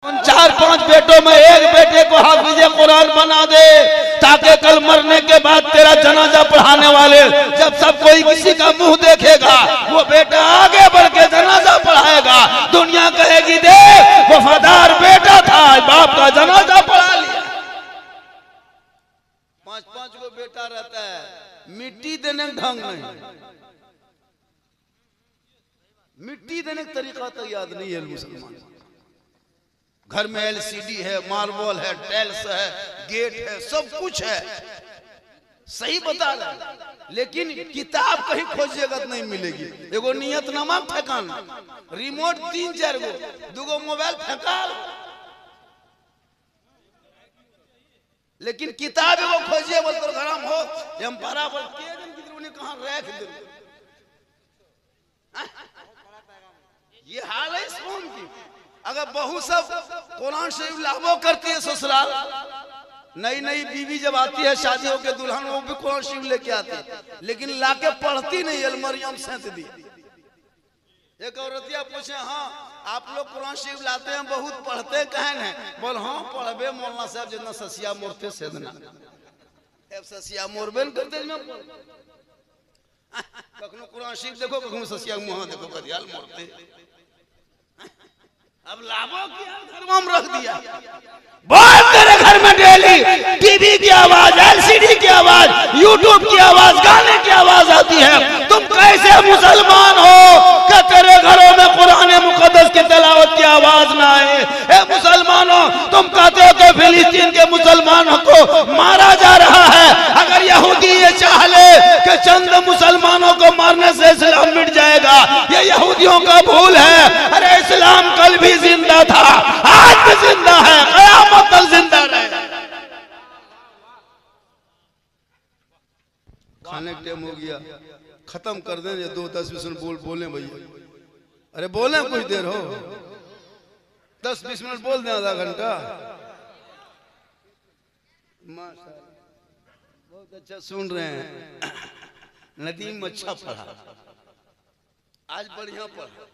उन 4-5 बेटों में एक बेटे को हाफिज़े कुरान बना दे, ताकि कल मरने के बाद तेरा जनाजा पढ़ाने वाले जब सब कोई किसी का मुंह देखेगा, वो बेटा आगे बढ़ के जनाजा पढ़ाएगा, दुनिया कहेगी देख वफादार बेटा था, बाप का जनाजा पढ़ा लिया। 5-5 को बेटा रहता है, मिट्टी देने का ढंग नहीं, मिट्टी देने का तरीका तो याद नहीं है मुसलमान। घर में एलसीडी है, मार्बल है, टाइल्स है, गेट है, सब कुछ है, सही बता रहे, लेकिन किताब कहीं खोजिएगा तो नहीं मिलेगी। एगो नियतनामा फेंकान, रिमोट 3-4 गो, 2 गो मोबाइल फेंकाल, लेकिन किताब एगो खोजिए बोल तो घर हो एम्पारा पर के दिन किधर ने कहां रख दे। ये हाल है इस कौम की। अगर बहू सब कुरान शरीफ लाभो करती है ससुराल, नई नई बीवी जब आती है शादी होकर दुल्हन, वो भी कुरान शरीफ लेके आती है, लेकिन लाके पढ़ती नहीं, अलमरियम सेंत दी। एक औरतिया पूछे, हाँ आप लोग कुरान शरीफ लाते हैं, बहुत पढ़ते कहन है? बोल हाँ पढ़बे मौलाना साहब जितना ससिया मोरते से देना, अब ससिया मोरबे न करते में कखनो कुरान शरीफ देखो, कखनो ससिया मुंह देखो, कदियाल मोरते। अब लाभों की घर में रख दिया। बोल तेरे घर में डेली टीवी की आवाज, एलसीडी की आवाज, यूट्यूब की आवाज, गाने की आवाज आती है, तुम कैसे मुसलमान हो कि तेरे घरों में कुरान मुकद्दस की तिलावत की आवाज ना आए? ए मुसलमानों, तुम कहते हो कि फिलिस्तीन के मुसलमानों को मारा जा रहा है, अगर यहूदी ये चाह ले कि चंद मुसलमानों को मारने से इस्लाम मिट जाएगा, ये यहूदियों का भूल है। अरे इस्लाम कल भी जिंदा था, आज भी जिंदा है, क़यामत तक जिंदा रहेगा। खाने का टाइम हो गया, खत्म कर दें, 2-10-20 मिनट बोलें भैया। अरे बोलें कुछ देर हो, 10-20 मिनट बोल दें, आधा घंटा। माशाअल्लाह बहुत अच्छा सुन रहे हैं। नदीम अच्छा पढ़ा, आज बढ़िया पढ़ा,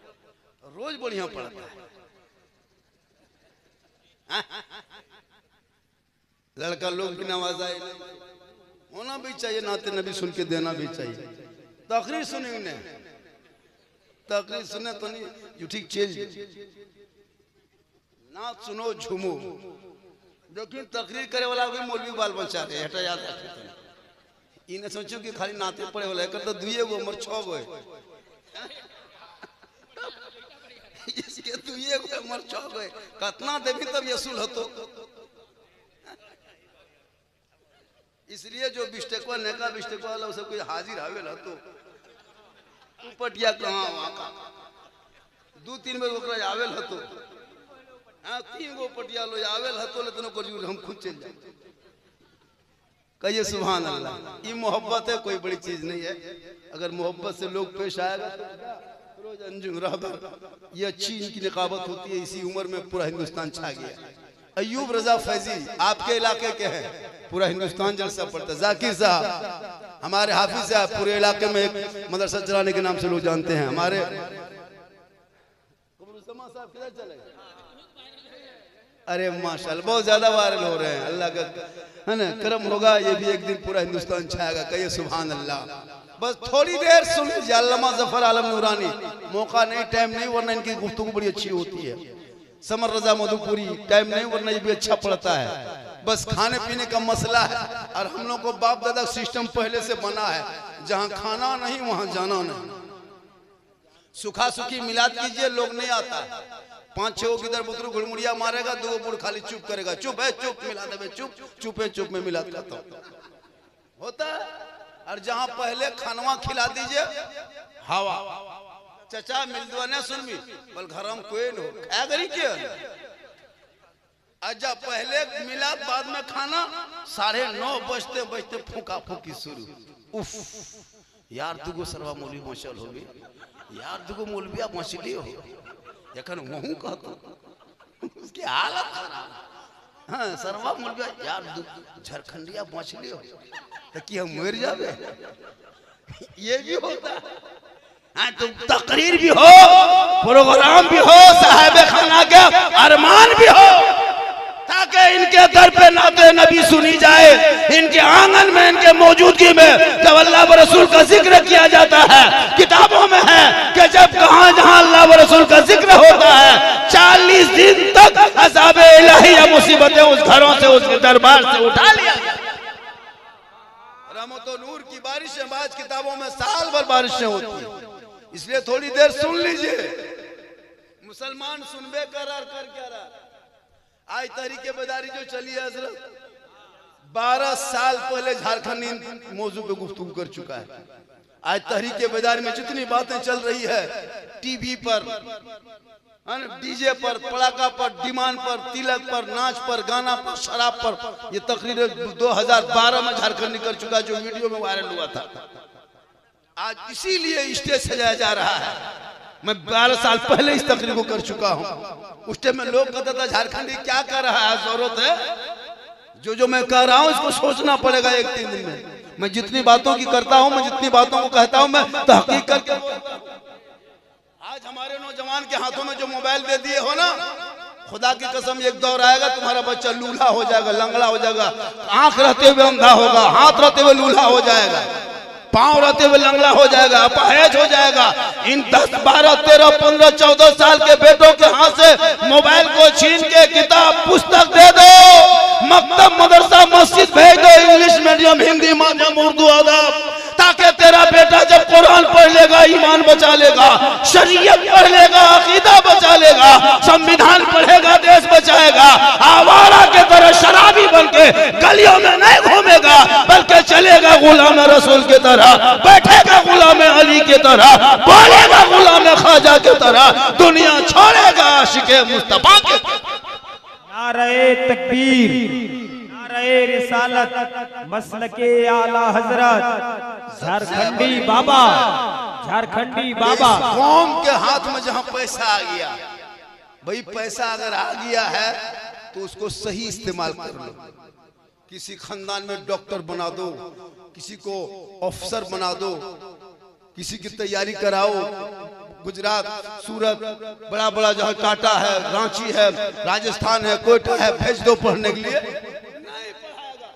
रोज बढ़िया पढ़ता है। लड़का लोग भी नवाज आए, होना भी चाहिए, नाते नबी सुन के देना भी चाहिए। तकरीर सुनी उन्हें, तकरीर सुने तो नहीं झूठी चीज, नात सुनो झूमो, लेकिन तकरीर करे वाला भी मौलवी बाल बचा रहे, हटा याद रखे। इन्हें सोचो कि खाली नाते पड़े वाला कर तो 2 गो मर 6 गो इसके 2 गो मर 6 गो कितना देवी तब यसूल हो। तो इसलिए जो बिस्टेकवा नेका बिस्टेकवा वाला उसे कोई हाजिर आवेला तो पटिया कहाँ वहाँ का 2-3 गो ओकरा आवेल हतो, हाँ 3 गो पटिया लो आवेल हतो, लेकिन ओकर जूर हम खुद चल जाए। कहिए सुभान अल्लाह। ये मोहब्बत है, कोई बड़ी चीज नहीं है। अगर मोहब्बत से लोग पेश आएगा तो रोज अंजुम रहबर, ये अच्छी इनकी निकाबत होती है। इसी उम्र में पूरा हिंदुस्तान छा गया। अयूब रजा फैजी आपके इलाके के हैं, पूरा हिंदुस्तान जलसा पड़ता है। जाकिर साहब हमारे हाफिज साहब, पूरे इलाके में एक मदरसा चलाने के नाम से लोग जानते हैं। हमारे साहब किधर चले? अरे माशाल्लाह बहुत ज्यादा वायरल हो रहे हैं। अल्लाह का है ना करम होगा, ये भी एक दिन पूरा हिंदुस्तान छाएगा। कहिए सुभान अल्लाह। बस थोड़ी देर सुन लीजिए, अल्लामा जफर आलम नूरानी, मौका नहीं टाइम नहीं, वरना इनकी गुफ्तगू बड़ी अच्छी होती है। समर रजा मधुपुरी, टाइम नहीं वरना ये भी अच्छा पड़ता है। बस खाने पीने का मसला है, और हम लोग को बाप दादा सिस्टम पहले से बना है, जहाँ खाना नहीं वहाँ जाना नहीं। सुखा सुखी मिलाद कीजिए, लोग नहीं आता। 5-6 किधर बुतरू घुड़मुड़िया मारेगा, 2 बुढ़ खाली चुप करेगा, चुप है चुप, मिला दे चुप, चुपे चुप में मिलाद करता होता है। और जहाँ पहले खानवा खिला दीजिए, हवा चचा मिल दो न सुन भी बोल घर में कोई न हो करी के अच्छा, पहले मिलाद बाद में खाना, 9:30 बजते बजते फूका फूकी शुरू। उफ यार 2 गो सरवा मौलवी मचल हो गई यार, 2 गो मौलविया मछली हो एखन वहू कहता उसकी हालत खराब। हाँ सरवा मौलविया यार झारखंडिया मछली हो तो कि हम मर जावे ये भी होता। तो तकरीर भी हो, प्रोग्राम भी हो, साहिब खाना के अरमान भी हो, ताकि इनके दर पे नाते नबी सुनी जाए। इनके आंगन में, इनके मौजूदगी में जब अल्लाह व रसूल का जिक्र किया जाता है, किताबों में है कि जब कहां जहां अल्लाह व रसूल का जिक्र होता है 40 दिन तक अज़ाबे इलाही या मुसीबतें उस घरों से, उसके दरबार से उठा लिया। रहमत और नूर की बारिशें बाज किताबों में साल भर बारिशें होती है, इसलिए थोड़ी देर सुन लीजिए। मुसलमान सुनबे कर क्या रहा। आज तहरीके बेदारी जो चली है हजरत, 12 साल पहले झारखंड मौजू पे गुफ्तगू कर चुका है। आज तहरीके बेदारी में जितनी बातें चल रही है, टीवी पर, डीजे पर, पड़ाका पर, डिमांड पर, तिलक पर, नाच पर, गाना पर, शराब पर, ये तकरीर 2012 में झारखंड कर चुका, जो वीडियो में वायरल हुआ था। आज इसीलिए स्टेज सजाया जा रहा है। मैं 12 साल पहले इस तकरीर को कर चुका हूं। उस टाइम में लोग कहता था झारखंडी क्या कर रहा है, जरूरत है जो मैं कह रहा हूं इसको सोचना पड़ेगा 1-3 दिन में। मैं जितनी बातों की करता हूं, मैं जितनी बातों को कहता हूं, मैं तहकीक करके। आज हमारे नौजवान के हाथों में जो मोबाइल दे दिए हो ना, खुदा की कसम एक दौर आएगा तुम्हारा बच्चा लूल्हा हो जाएगा, लंगड़ा हो जाएगा, आंख रहते हुए अंधा होगा, हाथ रहते हुए लूल्हा हो जाएगा, पांव रहते हुए लंगड़ा हो जाएगा, अपाहिज हो जाएगा। इन 10, 12, 13, 15, 14 साल के बेटों के हाथ से मोबाइल को छीन के किताब पुस्तक दे दो, मकतब मदरसा मस्जिद भेज दो, इंग्लिश मीडियम, हिंदी माध्यम, उर्दू अदब, ताकि तेरा बेटा जब कुरान पढ़ लेगा ईमान बचा लेगा, शरीयत पढ़ लेगा अकीदा बचा लेगा, संविधान पढ़ेगा देश बचाएगा। आवारा के तरह शराबी बनके गलियों में नहीं घूमेगा, बल्कि चलेगा गुलाम रसूल की तरह, बैठेगा गुलाम अली की तरह, बोलेगा गुलाम ख्वाजा की तरह, दुनिया छोड़ेगा आशिके मुस्तफा के। नारे तकबीर, नारे रिसालत, मसलके आला हजरत, झारखंडी बाबा, झारखंडी बाबा। कौम के हाथ में जहां पैसा आ गया, भाई पैसा अगर आ गया है तो उसको सही इस्तेमाल कर लो। किसी खानदान में डॉक्टर बना दो, किसी को ऑफिसर बना दो, किसी की तैयारी कराओ। गुजरात, सूरत, बड़ा बड़ा जहाँ टाटा है, रांची है, राजस्थान है, कोयटा है, भेज दो पढ़ने के लिए। नहीं पढ़ाएगा,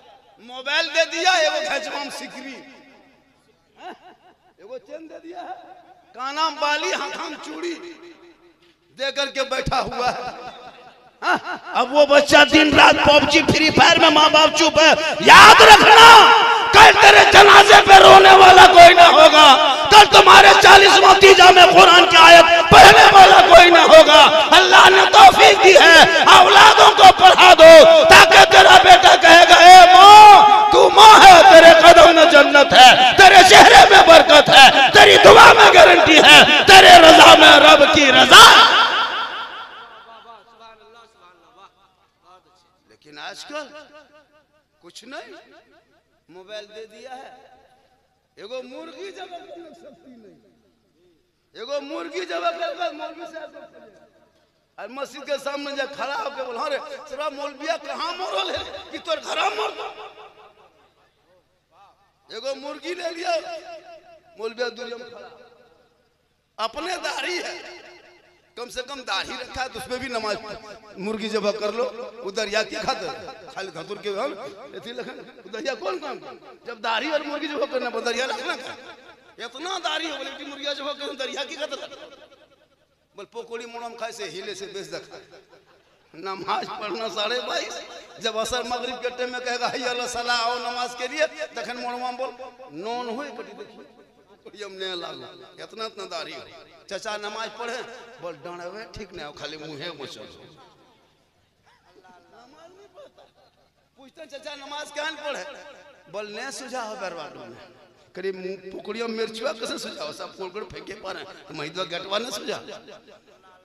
मोबाइल दे दिया, एगो घचमाम सिकरी, एगो चेन दे दिया है, कानाम बाली, हाथाम चूड़ी दे करके बैठा हुआ है। अब वो बच्चा दिन रात पबजी, फ्री फायर में माँ बाप चुप है। याद रखना, कल तेरे जनाजे पे रोने वाला कोई ना होगा, कल तुम्हारे 40वां तीजा में कुरान की आयत पढ़ने वाला कोई ना होगा। अल्लाह ने तौफीक दी है, औलादों को पढ़ा दो, ताकि तेरा बेटा कहेगा ए माँ तू माँ है, तेरे कदम में जन्नत है, तेरे चेहरे में बरकत है, तेरी दुआ में गारंटी है, तेरे रजा में रब की रजा। लेकिन आजकल कुछ नहीं, मोबाइल दे दिया है, एगो मुर्गी जब शक्ति नहीं, एगो मुर्गी जब मौलवी साहब और मस्जिद के सामने जा खड़ा होकर बोला रे तेरा मौलविया कहाँ मरल है कि तोर घर मर। एगो मुर्गी ले लिया, मौलविया दुनिया में खड़ा, अपने दाढ़ी है, कम से कम दाढ़ी रखा है तो उसमें भी नमाज मुर्गी जब कर लो। उदरिया की खातिर खाली धतुर के उदरिया कौन काम, जब दाढ़ी और मुर्गी जब करना उदरिया रखना, इतना दाढ़ी हो बोले मुर्गिया जब कर दरिया की खातिर बोल पकौड़ी मोड़म खाए से हिले से बेच देखा। नमाज पढ़ना 22:30, जब असर मगरिब के टाइम में कहेगा हैया अल्लाह सलाह आओ नमाज के लिए, तखन मोड़वा बोल नॉन हुई कटी देखिए इतना इतना दाढ़ी हो। चाचा नमाज पढ़े बोल डांडे ठीक नहीं, खाली मुँहे मचल। पूछते चाचा नमाज क्या पढ़े, बोल ने सुझाव बर्बादो में करीब पुकड़ियों मिर्चुआ कैसे सुझाव, सब कोलगड़ फेंके पारे तो महिदवा गटवा ने सुझा।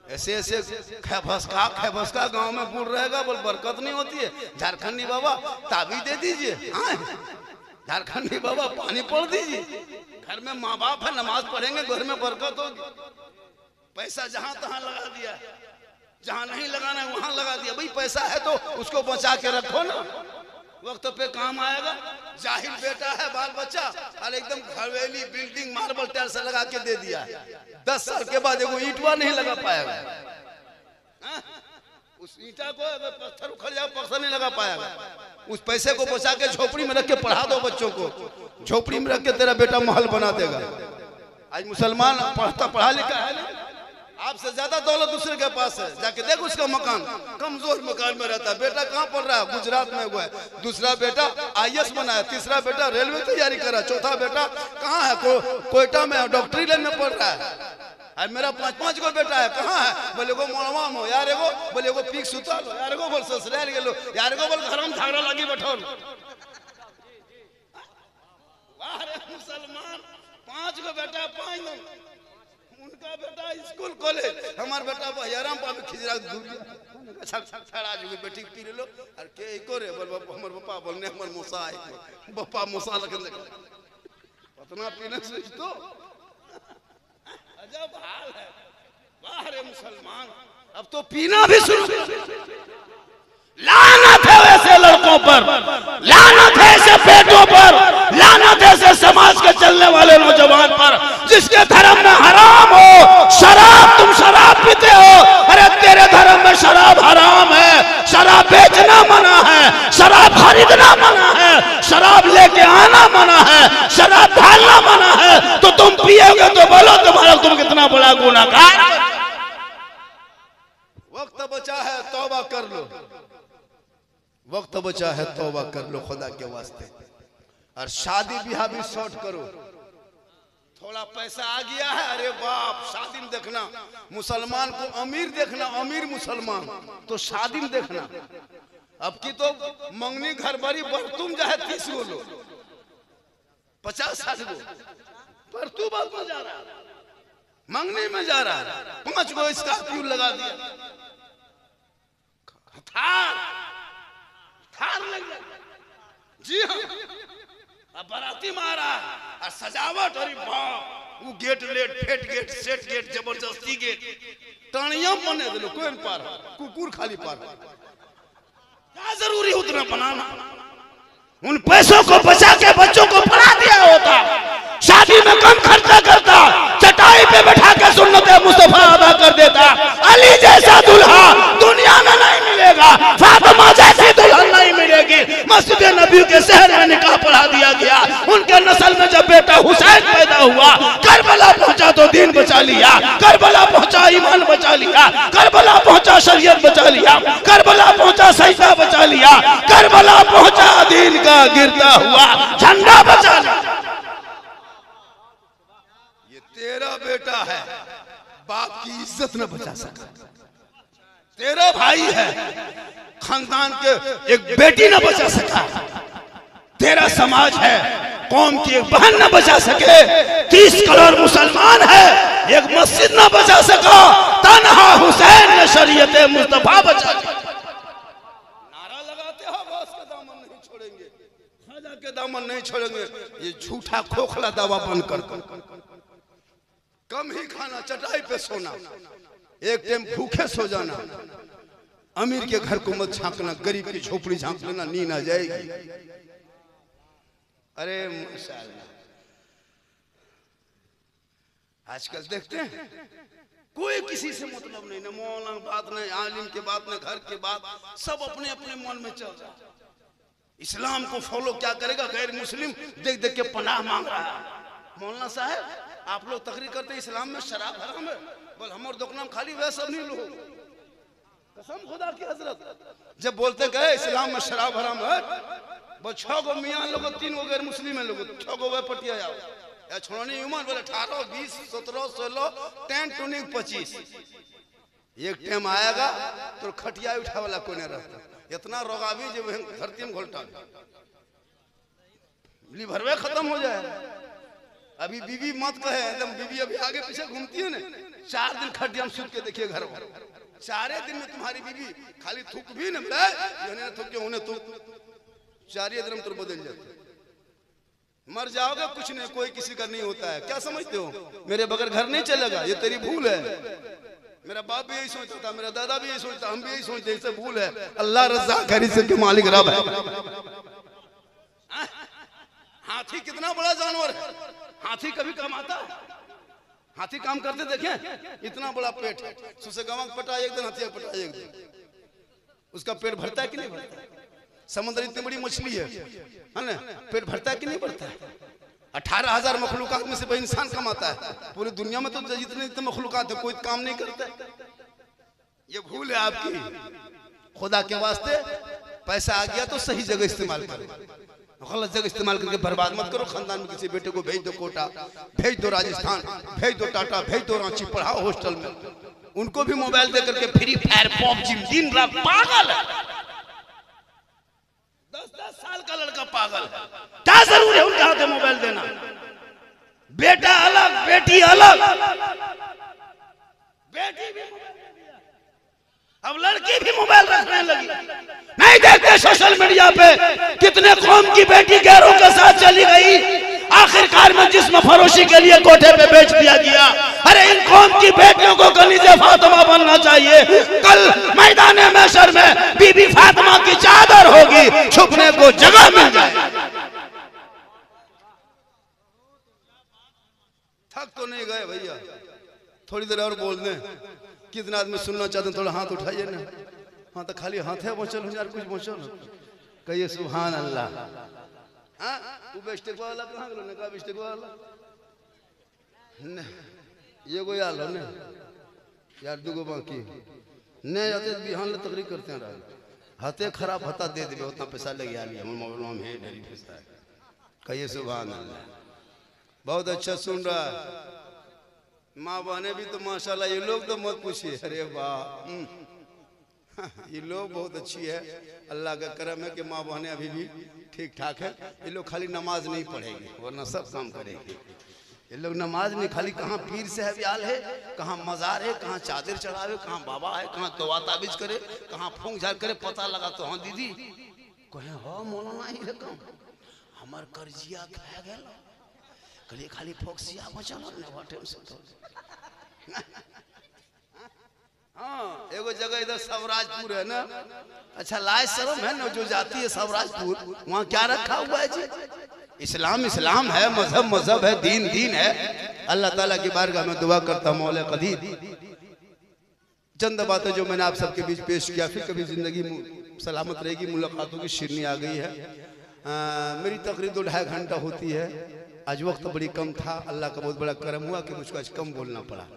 ऐसे ऐसे खैभस्का गांव में बूढ़ रहेगा, बोल बरकत नहीं होती है। झारखंडी बाबा ताबीज दे दीजिए, झारखंडी बाबा पानी पड़ दीजिए, घर में माँ बाप है नमाज पढ़ेंगे, घर में बरकत होगी। पैसा जहां तहां लगा दिया, जहां नहीं लगाना है वहां लगा दिया। भाई पैसा है तो उसको बचा के रखो ना, वक्त पे काम आएगा। जाहिल बेटा है, बाल बच्चा, और एकदम हवेली बिल्डिंग मार्बल टाइल्स लगा के दे दिया। 10 साल के बाद एगो ईंटवा नहीं लगा पाएगा। उस ईंटा को अगर पत्थर उखड़ जाए पत्थर नहीं लगा पाएगा। उस पैसे को बचा के झोपड़ी में रख के पढ़ा दो बच्चों को, झोपड़ी में रख के तेरा बेटा महल बना देगा। आज मुसलमान पढ़ा लिखा है नहीं, आपसे ज्यादा दौलत दूसरे के पास है। जाके देख उसका मकान, कमजोर मकान में रहता है। बेटा कहाँ पढ़ रहा है? गुजरात में हुआ है। दूसरा बेटा IAS बना है, तीसरा बेटा रेलवे तैयारी कर रहा है, चौथा बेटा कहाँ है? कोयटा में डॉक्टरी लाइन में पढ़ रहा है। और मेरा 5 गो बेटा है, कहाँ है? बोले एगो मोड़वा में यार, एगो बोले एगो पीक सुता लो यार, एगो बोल ससुराल गेलो यार, एगो बोल घर में झगड़ा लगी बैठो। मुसलमान 5 गो बेटा, 5 गो उनका बेटा स्कूल कॉलेज, हमार बेटा बहियाराम पापे खिजरा दूर छड़ा जो बेटी पी लो और के एको रे बोल हमर पापा बोलने हमर मौसा है, पापा मौसा लगन उतना पीने से तो अजब हाल है। वाह रे मुसलमान, अब तो पीना भी शुरू। लानत है ऐसे लड़कों पर, लानत है ऐसे बेटों पर, लानत है ऐसे समाज के चलने वाले नौजवान पर जिसके धर्म में हराम हो शराब। तुम शराब पीते हो, अरे तेरे धर्म में शराब हराम है। शराब बेचना मना है, शराब खरीदना मना है, शराब लेके आना मना है, शराब ढालना मना है। तो तुम पियोगे तो बोलो तुम्हारा तुम कितना बड़ा गुनाहगार। वक्त बचा है तौबा कर लो, वक्त बचा है तौबा कर लो खुदा के वास्ते। और शादी ब्याह भी शॉर्ट करो। थोड़ा पैसा आ गया है, अरे बाप शादी में देखना, मुसलमान को अमीर देखना, अमीर मुसलमान तो शादी में देखना। अब की तो मंगनी घर बड़ी तुम चाहे 30 गो लो, 50-60 गो, पर तू बात में जा रहा, मंगनी में जा रहा, 5 गो स्कॉर्पियो लगा दिया, थार लग जाए। जी हाँ, अब बाराती मारा और सजावट, अरे बाप वो गेट लेट फेट गेट सेट गेट जबरदस्ती गेट टाणिया बने दे लो, कोई पार कुकुर खाली पार। क्या जरूरी उतना बनाना? उन पैसों को बचा के बच्चों को पढ़ा दिया होता, शादी में कम खर्चा करता, चटाई पे बैठा के सुन्नते मुस्तफा अदा कर देता। अली जैसा दूल्हा दुनिया में नहीं मिलेगा, फातिमा जैसी दुल्हन नहीं मिलेगी। मस्जिद नबी के शहर में निकाह पढ़ा दिया गया। उनके नस्ल में जब बेटा हुसैन पैदा हुआ, करबला पहुंचा तो दीन बचा लिया, करबला पहुंचा ईमान बचा लिया, करबला पहुंचा शरीयत बचा लिया, करबला पहुंचा सजदा बचा लिया, करबला पहुंचा दीन का गिरता हुआ झंडा बचा लिया। ये तेरा बेटा है, बाप की इज्जत न बचा सका। तेरा भाई है, खानदान के एक बेटी न बचा सका। तेरा समाज है, कौम की एक बहन न बचा सके। 30 करोड़ मुसलमान है, एक मस्जिद न बचा सका। तन्हा हुसैन ने शरीयत मुस्तफा बचा दी। नारा लगाते हो बस के दामन नहीं छोड़ेंगे, खाजा के दामन नहीं छोड़ेंगे। ये झूठा खोखला दावा बंद कर, कम ही खाना, चटाई पे सोना, एक टाइम भूखे सो जाना। अमीर के घर को मत झांकना, गरीब की झोपड़ी झांक लेना, नींद आ जाएगी। अरे माशाअल्लाह, आजकल देखते हैं कोई किसी से मतलब नहीं, न मौलाना बात, न आलिम के बात, न घर के बात, सब अपने अपने मन में चल रहा है। इस्लाम को फॉलो क्या करेगा? गैर मुस्लिम देख देख के पनाह मांग रहा है। मौलाना साहब आप लोग तकरीर करते इस्लाम में शराब हराम है, बोल हमारे दुकान खाली वह सब नहीं लो, कसम खुदा की हजरत। जब बोलते गए इस्लाम में शराब हराम है, वो 6 गो मियाँ लोग, 3 गो गैर मुस्लिम है लोग, 6 गो वह पटिया जाओ या छोड़नी उम्र बोले 18, 20, 17, 16, 10, 20, 25। एक टाइम आएगा तो खटिया उठा वाला कोई नहीं रहता। इतना रोगावी जो धरती में घोलटा लीवर खत्म हो जाए। अभी बीवी मत कहे, एकदम बीवी अभी आगे पीछे घूमती है ना, 4 दिन खटिया में सूत के देखिए घर में, 4 दिन में तुम्हारी बीवी खाली थूक भी न थूक उन्हें थूक, 4 दिन तो बदल जाते। मर जाओगे कुछ नहीं, कोई किसी का नहीं होता है। क्या समझते हो मेरे बगैर घर नहीं चलेगा? ये तेरी भूल है। मेरा बाप भी यही सोचता था, मेरा दादा भी यही सोचता, हम भी यही सोचते, इससे भूल है। अल्लाह रज़्ज़ाक़ के मालिक रब है। हाथी कितना बड़ा जानवर है, हाथी कभी काम आता है? हाथी काम करते देखे? इतना बड़ा पेट है, सुसे गवां पटा एक दिन, हाथी पटा एक दिन, उसका पेट भरता है कि नहीं भरता? समुद्र इतनी बड़ी मछली है ना, पेट भरता है कि नहीं भरता है? 18,000 मखलूकात में से भाई इंसान कमाता है, पूरी दुनिया में तो जितने जितने मखलूकात है कोई काम नहीं करता है। ये भूल है आपकी। खुदा के वास्ते पैसा आ गया तो सही जगह इस्तेमाल करो, गलत जगह इस्तेमाल करके बर्बाद मत करो। खानदान में किसी बेटे को भेज दो कोटा, भेज दो राजस्थान, भेज दो टाटा, भेज दो रांची, पढ़ाओ हॉस्टल में, उनको भी मोबाइल दे करके फ्री फायर पबजी दिन रात पागल है। 10-10 साल का लड़का पागल है, क्या जरूर है उनके हाथ में मोबाइल देना? बेटा अलग बेटी अलग, बेटी भी अब लड़की भी मोबाइल रखने लगी। नहीं देखते सोशल मीडिया पे कितने कौम की बेटी गैरों के साथ चली गई, आखिरकार में जिस्म फरोशी के लिए कोठे पे बेच दिया गया। अरे इन कौम की बेटियों को कनीज़े फातिमा बनना चाहिए। कल मैदान महशर में बीबी फातिमा की चादर होगी, छुपने को जगह मिल जाए। थक तो नहीं गए भैया? थोड़ी देर और बोल दें। कितना आदमी सुनना चाहते हैं? थोड़ा हाथ उठाइए ना। हाँ तो खाली हाथ है, बोचल यार, कुछ बोचल कहिए सुभान अल्लाह। हाँ वो बेस्टिक वाला कहाँ गलो? ने का बेस्टिक वाला ने ये कोई हाल हो ने यार, दुगो बाकी ने जाते बिहान ले तकरीर करते हैं रहा, हाथे खराब हता दे दे, उतना पैसा ले गया नहीं, हम मोबाइल में है डेली पैसा है। कहिए सुभान अल्लाह। बहुत अच्छा सुन रहा है। माँ बहने भी तो माशाल्लाह, ये लोग तो मत पूछिए, अरे वाह ये लोग बहुत अच्छी है, अल्लाह का करम है कि माँ बहने अभी भी ठीक ठाक है। ये लोग खाली नमाज नहीं पढ़ेंगे वरना सब काम करेंगे। ये लोग नमाज नहीं, खाली कहाँ पीर साहब है, कहाँ मजार है, कहाँ चादर चढ़ावे, कहाँ बाबा है, कहाँ दुआ ताबीज करे, कहाँ फूंक झाड़ करे, पता लगा तो हाँ दीदी कहे हो मौलाना ही रकम हमार कर्जिया खा गया, कल खाली फोक्सिया बचल तो। हाँ एगो जगह इधर सवराजपुर है ना, अच्छा लाज शर्म है ना, जो जाती है सवराजपुर, वहाँ क्या रखा हुआ है जी? इस्लाम इस्लाम है, मजहब मजहब है, दीन दीन है। अल्लाह ताला की बारगाह में दुआ करता हूँ मौला कदीर, चंद बातें जो मैंने आप सबके बीच पेश किया, फिर कभी जिंदगी सलामत रहेगी। मुलाकातों की शिरनी आ गई है। मेरी तकरीर 2-2.5 घंटा होती है। आज वक्त बड़ी कम था, अल्लाह का बहुत बड़ा करम हुआ कि मुझको आज कम बोलना पड़ा।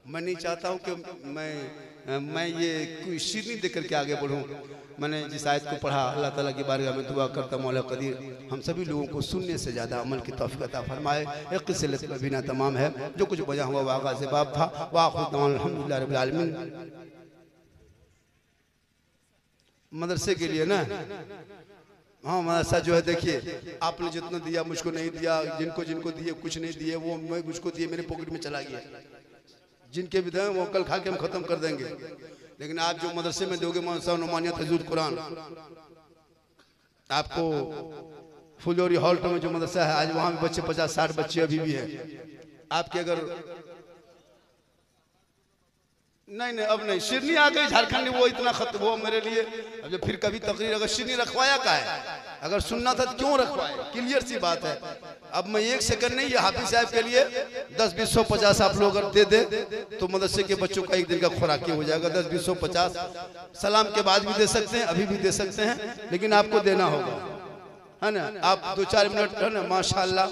मैं नहीं चाहता हूँ कि मैं ये कोई शिरनी देख करके आगे बढ़ूँ। मैंने जिस आयत को पढ़ा, अल्लाह ताला की बारगाह में दुआ करता मौला कदीर हम सभी लोगों को सुनने से ज़्यादा अमल की तौफीक अता फरमाए। एक किस्से का बिना तमाम है, जो कुछ बजा हुआ वाक़ा से बाप था। अल्हम्दुलिल्लाह रब्बिल आलमीन। मदरसे के लिए ना, हाँ मदरसा जो है देखिए, आपने जितना दिया मुझको नहीं दिया, जिनको जिनको दिए कुछ नहीं दिए, वो मैं मुझको दिए मेरे पॉकेट में चला गया। जिनके भी दें वो कल खा के हम खत्म कर देंगे, लेकिन आप जो मदरसे में दोगे मदरसा नुमानियत हिज़्बुल कुरान, आपको फुलौरी हॉल्ट में जो मदरसा है, आज वहाँ भी बच्चे 50-60 बच्चे अभी भी हैं। आपके अगर नहीं अब नहीं, शिरनी आ गई झारखंड में, वो इतना खत्म वो मेरे लिए। अब जब फिर कभी तकरीर अगर शिरनी रखवाया का है, अगर सुनना था तो क्यों रखवाए, क्लियर सी बात है। अब मैं 1 सेकंड नहीं, ये हाफिज साहब के लिए 10, 20, 100, 50 आप लोग अगर दे दे तो मदरसे के बच्चों का एक दिन का खुराक हो जाएगा। 10, 20, 100, 50 सलाम के बाद भी दे सकते हैं, अभी भी दे सकते हैं, लेकिन आपको देना होगा, है ना। आप 2-4 मिनट है ना, माशाल्लाह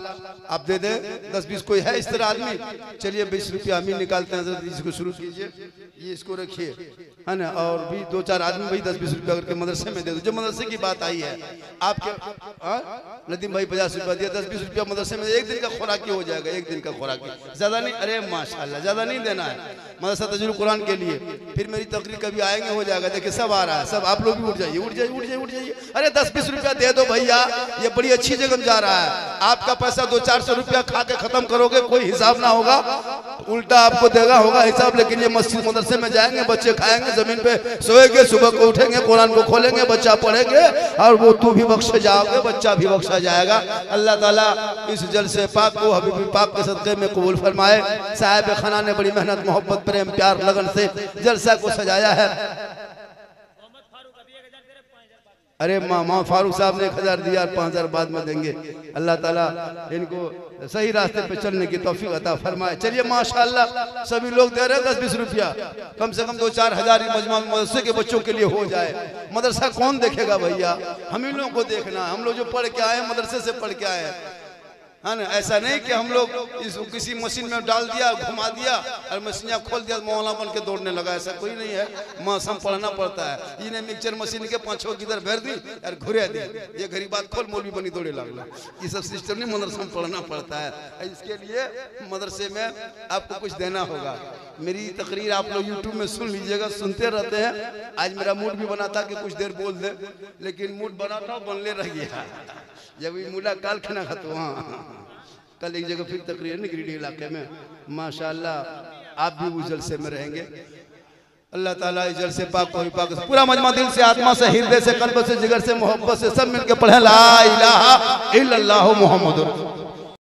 आप दे दें। 10-20 कोई है इस तरह आदमी? चलिए 20 रुपया हम ही निकालते हैं, इसको शुरू कीजिए, ये इसको रखिए, है ना। और भी 2-4 आदमी भाई 10-20 रुपया करके मदरसे में दे दो। जो मदरसे की बात आई है आपके, नदीम भाई 50 रुपया दिया, 10-20 रुपया मदरसे में एक दिन का खुराकी हो जाएगा, एक दिन का खुराकी, ज्यादा नहीं। अरे माशाल्लाह ज्यादा नहीं देना है मदरसा तजरुल कुरान के लिए। फिर मेरी तकरीर कभी आएंगे हो जाएगा, देखिए सब आ रहा है, सब आप लोग भी उठ जाइए उठ जाइए उठ जाइए उठ जाइए। अरे 10-20 रुपया दे दो भैया, ये बड़ी अच्छी जगह जा रहा है। आपका पैसा 200-400 रुपया खा के खत्म करोगे, कोई हिसाब ना होगा, उल्टा आपको देगा होगा हिसाब। लेकिन ये मस्जिद मदरसे में जाएंगे, बच्चे खाएंगे, जमीन पे सोएंगे, सुबह को उठेंगे, कुरान को खोलेंगे, बच्चा पढ़ेंगे, और वो तू भी बख्शे जाओगे, बच्चा भी बख्शा जाएगा। अल्लाह ताला इस जलसे पाक को हबीब पाक के सदक़े में कबूल फरमाए। साहिब खाना ने बड़ी मेहनत, मोहब्बत, प्रेम, प्यार, लगन से जलसा को सजाया है। अरे माँ फारूक साहब ने 1000 दिया, 5000 बाद में देंगे। अल्लाह ताला इनको सही रास्ते पे चलने की तौफीक अता फरमाए। चलिए माशाअल्लाह सभी लोग दे रहे हैं 10-20 रुपया, कम से कम 2-4 हजार मजमा मदरसे के बच्चों के लिए हो जाए। मदरसा कौन देखेगा भैया, हम ही लोगों को देखना है। हम लोग जो पढ़ के आए मदरसे से पढ़ के आए हैं, है ना। ऐसा नहीं कि हम लोग किसी मशीन में डाल दिया, घुमा दिया और मशीनियाँ खोल दिया, मौला बन के दौड़ने लगा, ऐसा कोई नहीं है। मौसम पढ़ना पड़ता है। इन्हें मिक्सचर मशीन के 5-6 किधर भर दी और घुरे दी, ये घड़ी बात खोल मौलवी बनी दौड़े लगला। ये सब सिस्टम नहीं, मदरसे में पढ़ना पड़ता है। इसके लिए मदरसे में आपको कुछ देना होगा। मेरी तकरीर आप लोग यूट्यूब में सुन लीजिएगा, सुनते रहते हैं। आज मेरा मूड भी बना था कि कुछ देर बोल दे, लेकिन मूड बना था बनले रह गया। जब ये मुलाकाल खाना खा तो वहाँ कल एक जगह फिर तकरीर है गिरिडीह इलाके में, माशाअल्लाह आप भी उस जलसे में रहेंगे। अल्लाह ताला इस जलसे पाक को पाक पूरा मजमा दिल से, आत्मा से, हृदय से, कल्ब से, जिगर से, मोहब्बत से सब मिलके पढ़े ला इलाहा इल्लल्लाहु मुहम्मदुर